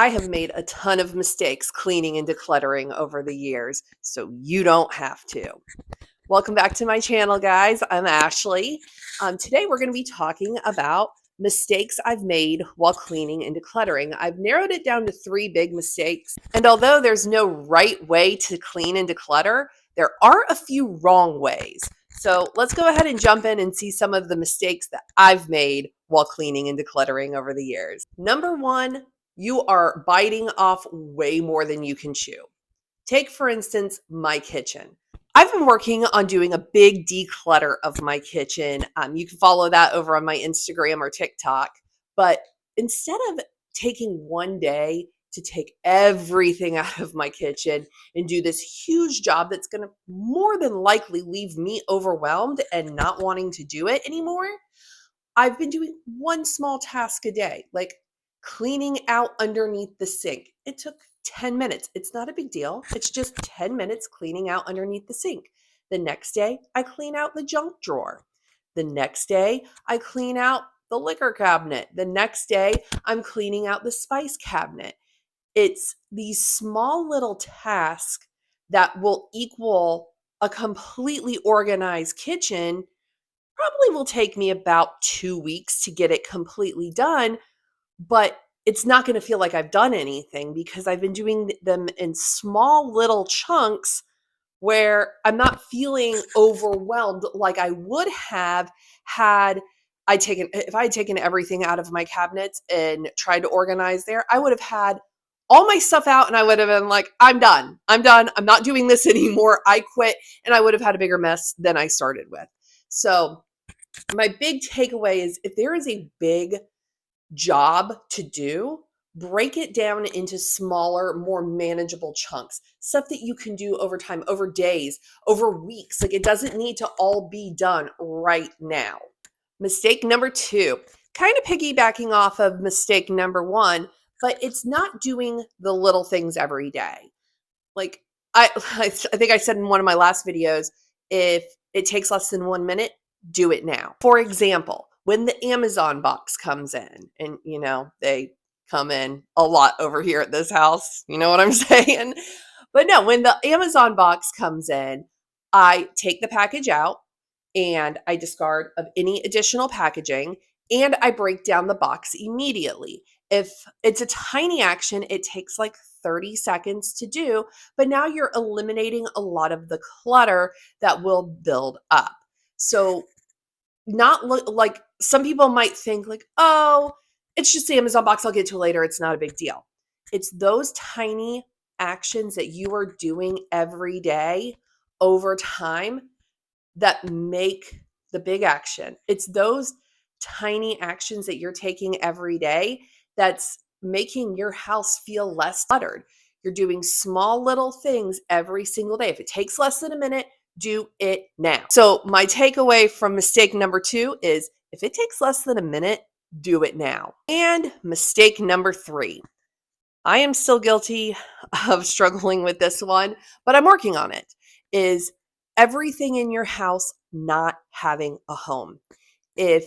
I have made a ton of mistakes cleaning and decluttering over the years, so you don't have to. Welcome back to my channel, guys. I'm Ashley. Today we're going to be talking about mistakes I've made while cleaning and decluttering. I've narrowed it down to 3 big mistakes, and although there's no right way to clean and declutter, there are a few wrong ways. So let's go ahead and jump in and see some of the mistakes that I've made while cleaning and decluttering over the years. Number 1, you are biting off way more than you can chew. Take, for instance, my kitchen. I've been working on doing a big declutter of my kitchen. You can follow that over on my Instagram or TikTok. But instead of taking one day to take everything out of my kitchen and do this huge job that's going to more than likely leave me overwhelmed and not wanting to do it anymore, I've been doing one small task a day, like cleaning out underneath the sink. It took 10 minutes. It's not a big deal. It's just 10 minutes cleaning out underneath the sink. The next day, I clean out the junk drawer. The next day, I clean out the liquor cabinet. The next day, I'm cleaning out the spice cabinet. It's these small little tasks that will equal a completely organized kitchen. Probably will take me about 2 weeks to get it completely done, but it's not going to feel like I've done anything because I've been doing them in small little chunks where I'm not feeling overwhelmed like I would have had if I had taken everything out of my cabinets and tried to organize there. I would have had all my stuff out and I would have been like, I'm done. I'm not doing this anymore. I quit. And I would have had a bigger mess than I started with. So my big takeaway is if there is a big job to do, break it down into smaller, more manageable chunks, stuff that you can do over time, over days, over weeks. Like it doesn't need to all be done right now. Mistake number 2, kind of piggybacking off of mistake number 1, but it's not doing the little things every day. Like I think I said in one of my last videos, if it takes less than 1 minute, do it now. For example, when the Amazon box comes in, and they come in a lot over here at this house, you know what I'm saying? But no, when the Amazon box comes in, I take the package out and I discard of any additional packaging and I break down the box immediately. If it's a tiny action, it takes like 30 seconds to do, but now you're eliminating a lot of the clutter that will build up. So not like some people might think like, oh, it's just the Amazon box. I'll get to it later. It's not a big deal. It's those tiny actions that you are doing every day over time that make the big action. It's those tiny actions that you're taking every day that's making your house feel less cluttered. You're doing small little things every single day. If it takes less than a minute, do it now. So my takeaway from mistake number 2 is if it takes less than a minute, do it now. And mistake number 3, I am still guilty of struggling with this one, but I'm working on it, is everything in your house not having a home. If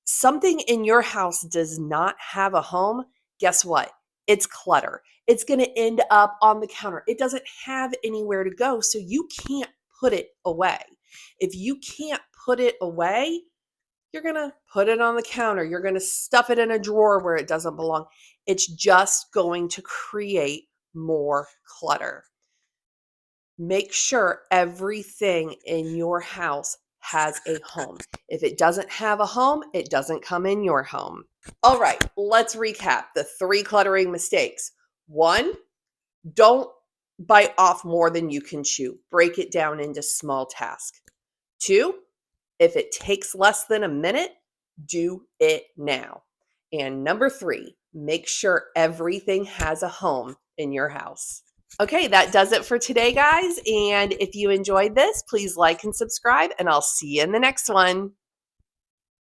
something in your house does not have a home, guess what? It's clutter. It's going to end up on the counter. It doesn't have anywhere to go, so you can't put it away. If you can't put it away, you're going to put it on the counter. You're going to stuff it in a drawer where it doesn't belong. It's just going to create more clutter. Make sure everything in your house has a home. If it doesn't have a home, it doesn't come in your home. All right, let's recap the 3 cluttering mistakes. 1, don't bite off more than you can chew. Break it down into small tasks. 2, if it takes less than a minute, do it now. And number 3, make sure everything has a home in your house. Okay, that does it for today, guys. And if you enjoyed this, please like and subscribe, and I'll see you in the next one.